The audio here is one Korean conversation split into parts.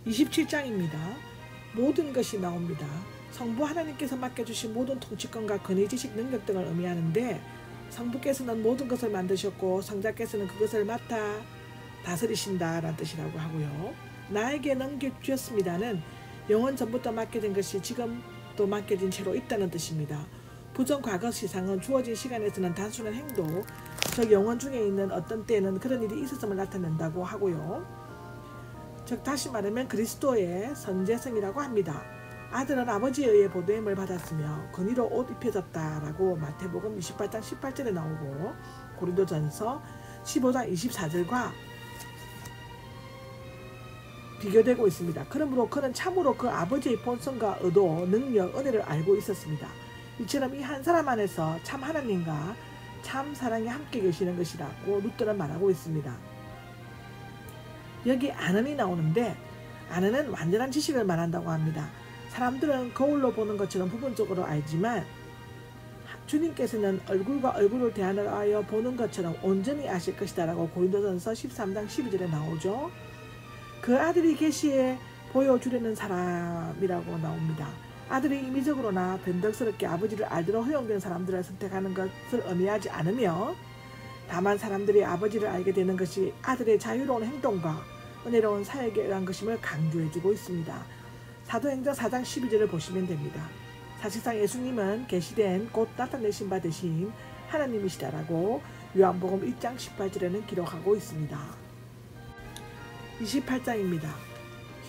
27장입니다. 모든 것이 나옵니다. 성부 하나님께서 맡겨주신 모든 통치권과 권위, 지식, 능력 등을 의미하는데, 성부께서는 모든 것을 만드셨고 성자께서는 그것을 맡아 다스리신다 라는 뜻이라고 하고요. 나에게 넘겨주셨습니다는 영원 전부터 맡겨진 것이 지금도 맡겨진 채로 있다는 뜻입니다. 부정 과거 시상은 주어진 시간에서는 단순한 행동, 즉 영원 중에 있는 어떤 때는 그런 일이 있었음을 나타낸다고 하고요. 즉 다시 말하면 그리스도의 선제성이라고 합니다. 아들은 아버지에 의해 보냄을 받았으며 권위로 옷 입혀졌다라고 마태복음 28장 18절에 나오고 고린도전서 15장 24절과 비교되고 있습니다. 그러므로 그는 참으로 그 아버지의 본성과 의도, 능력, 은혜를 알고 있었습니다. 이처럼 이 한 사람 안에서 참 하나님과 참 사랑이 함께 계시는 것이라고 루터는 말하고 있습니다. 여기 아는이 나오는데 아는은 완전한 지식을 말한다고 합니다. 사람들은 거울로 보는 것처럼 부분적으로 알지만 주님께서는 얼굴과 얼굴을 대하여 보는 것처럼 온전히 아실 것이다 라고 고린도전서 13장 12절에 나오죠. 그 아들이 계시에 보여주려는 사람이라고 나옵니다. 아들이 임의적으로나 변덕스럽게 아버지를 알도록 허용된 사람들을 선택하는 것을 의미하지 않으며 다만 사람들이 아버지를 알게 되는 것이 아들의 자유로운 행동과 은혜로운 사역에 의한 것임을 강조해주고 있습니다. 사도행전 4장 12절을 보시면 됩니다. 사실상 예수님은 계시된 곧 나타내신 바 되신 하나님이시다라고 요한복음 1장 18절에는 기록하고 있습니다. 28장입니다.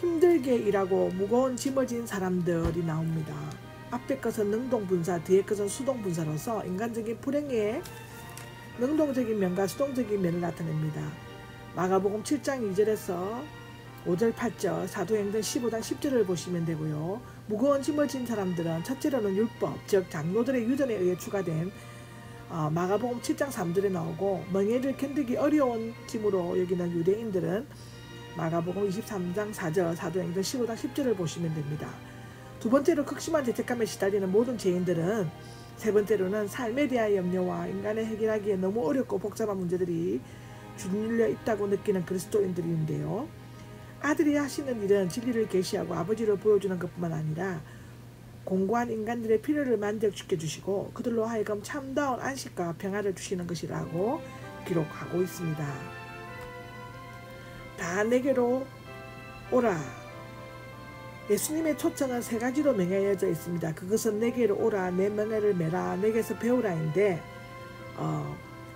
힘들게 일하고 무거운 짐을 진 사람들이 나옵니다. 앞에 것은 능동분사, 뒤에 것은 수동분사로서 인간적인 불행의 능동적인 면과 수동적인 면을 나타냅니다. 마가복음 7장 2절에서 5절 8절, 사도행전 15장 10절을 보시면 되고요. 무거운 짐을 진 사람들은 첫째로는 율법, 즉 장로들의 유전에 의해 추가된 마가복음 7장 3절에 나오고, 멍에를 견디기 어려운 짐으로 여기는 유대인들은 마가복음 23장 4절, 사도행전 15장 10절을 보시면 됩니다. 두 번째로 극심한 죄책감에 시달리는 모든 죄인들은, 세 번째로는 삶에 대한 염려와 인간의 해결하기에 너무 어렵고 복잡한 문제들이 주눌려 있다고 느끼는 그리스도인들인데요. 아들이 하시는 일은 진리를 계시하고 아버지를 보여주는 것뿐만 아니라 공고한 인간들의 필요를 만족시켜 주시고 그들로 하여금 참다운 안식과 평화를 주시는 것이라고 기록하고 있습니다. 다 내게로 오라. 예수님의 초청은 세 가지로 명해져 있습니다. 그것은 내게로 오라, 내 명예를 메라, 내게서 배우라인데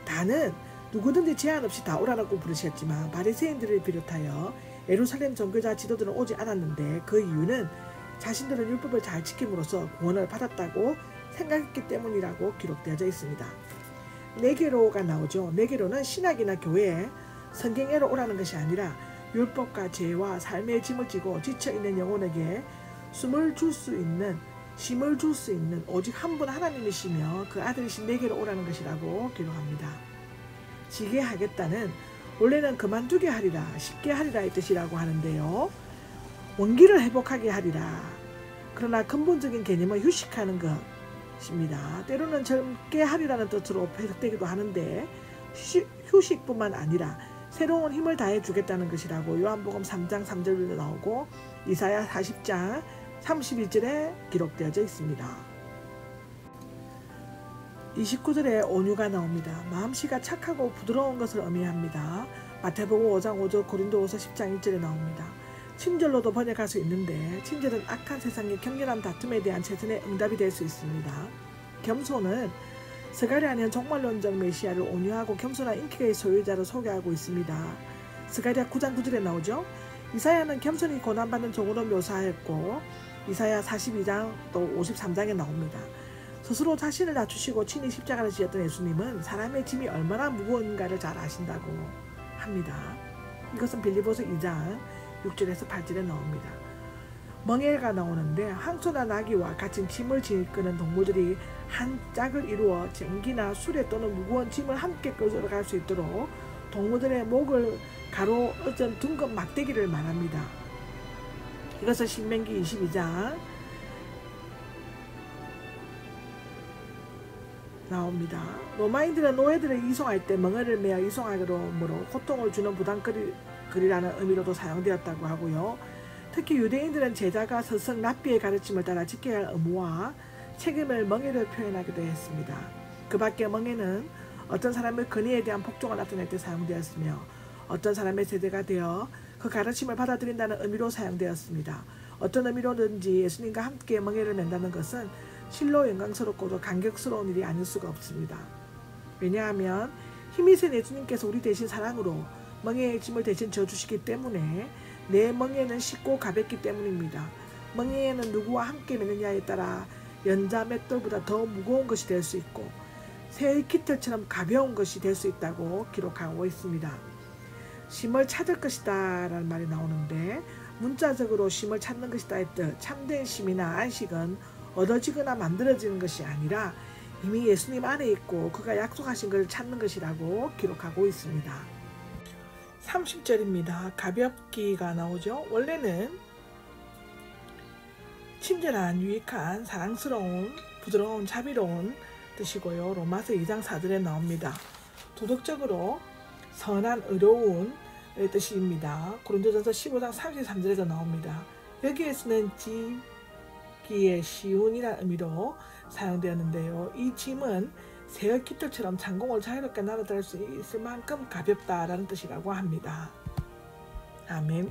다는 누구든지 제한 없이 다 오라라고 부르셨지만 바리새인들을 비롯하여 예루살렘 종교자 지도들은 오지 않았는데 그 이유는 자신들은 율법을 잘 지킴으로써 구원을 받았다고 생각했기 때문이라고 기록되어져 있습니다. 내게로가 나오죠. 내게로는 신학이나 교회, 성경에로 오라는 것이 아니라 율법과 죄와 삶의 짐을 지고 지쳐있는 영혼에게 쉼을 줄 수 있는 오직 한 분 하나님이시며 그 아들이신 내게로 오라는 것이라고 기록합니다. 지게 하겠다는 원래는 그만두게 하리라, 쉽게 하리라 이 뜻이라고 하는데요. 원기를 회복하게 하리라. 그러나 근본적인 개념은 휴식하는 것입니다. 때로는 젊게 하리라는 뜻으로 해석되기도 하는데 휴식뿐만 아니라 새로운 힘을 다해 주겠다는 것이라고 요한복음 3장 3절로 나오고 이사야 40장 31절에 기록되어져 있습니다. 29절에 온유가 나옵니다. 마음씨가 착하고 부드러운 것을 의미합니다. 마태복음 5장 5절, 고린도후서 10장 1절에 나옵니다. 친절로도 번역할 수 있는데 친절은 악한 세상의 격렬한 다툼에 대한 최선의 응답이 될 수 있습니다. 겸손은 스가랴는 종말론적 메시아를 온유하고 겸손한 인격의 소유자로 소개하고 있습니다. 스가랴 9장 9절에 나오죠. 이사야는 겸손히 고난받는 종으로 묘사했고 이사야 42장 또 53장에 나옵니다. 스스로 자신을 낮추시고 친히 십자가를 지었던 예수님은 사람의 짐이 얼마나 무거운가를 잘 아신다고 합니다. 이것은 빌립보서 2장 6절에서 8절에 나옵니다. 멍에가 나오는데 황소나 나귀와 같은 짐을 이끄는 동물들이 한 짝을 이루어 쟁기나 수레 또는 무거운 짐을 함께 끌어갈 수 있도록 동물들의 목을 가로잘 둥근 막대기를 말합니다. 이것은 신명기 22장 나옵니다. 로마인들은 노예들을 이송할 때 멍에를 매어 이송하므로 고통을 주는 부담거리라는 의미로도 사용되었다고 하고요. 특히 유대인들은 제자가 스승 랍비의 가르침을 따라 지켜야 할 의무와 책임을 멍에로 표현하기도 했습니다. 그 밖에 멍에는 어떤 사람의 권위에 대한 복종을 나타낼 때 사용되었으며 어떤 사람의 세대가 되어 그 가르침을 받아들인다는 의미로 사용되었습니다. 어떤 의미로든지 예수님과 함께 멍에를 맨다는 것은 실로 영광스럽고도 감격스러운 일이 아닐 수가 없습니다. 왜냐하면 힘이 센 예수님께서 우리 대신 사랑으로 멍에의 짐을 대신 져주시기 때문에 내 멍에는 쉽고 가볍기 때문입니다. 멍에는 누구와 함께 매느냐에 따라 연자 맷돌보다 더 무거운 것이 될 수 있고 새의 깃털처럼 가벼운 것이 될 수 있다고 기록하고 있습니다. 심을 찾을 것이다 라는 말이 나오는데 문자적으로 심을 찾는 것이다의 뜻, 참된 심이나 안식은 얻어지거나 만들어지는 것이 아니라 이미 예수님 안에 있고 그가 약속하신 것을 찾는 것이라고 기록하고 있습니다. 30절입니다. 가볍기가 나오죠. 원래는 친절한, 유익한, 사랑스러운, 부드러운, 자비로운 뜻이고요. 로마서 2장 4절에 나옵니다. 도덕적으로 선한, 의로운 뜻입니다. 고린도전서 15장 33절에도 나옵니다. 여기에서는 지기의 쉬운이라는 의미로 사용되었는데요. 이 짐은 새의 깃털처럼 장공을 자유롭게 날아다닐 수 있을 만큼 가볍다라는 뜻이라고 합니다. 아멘.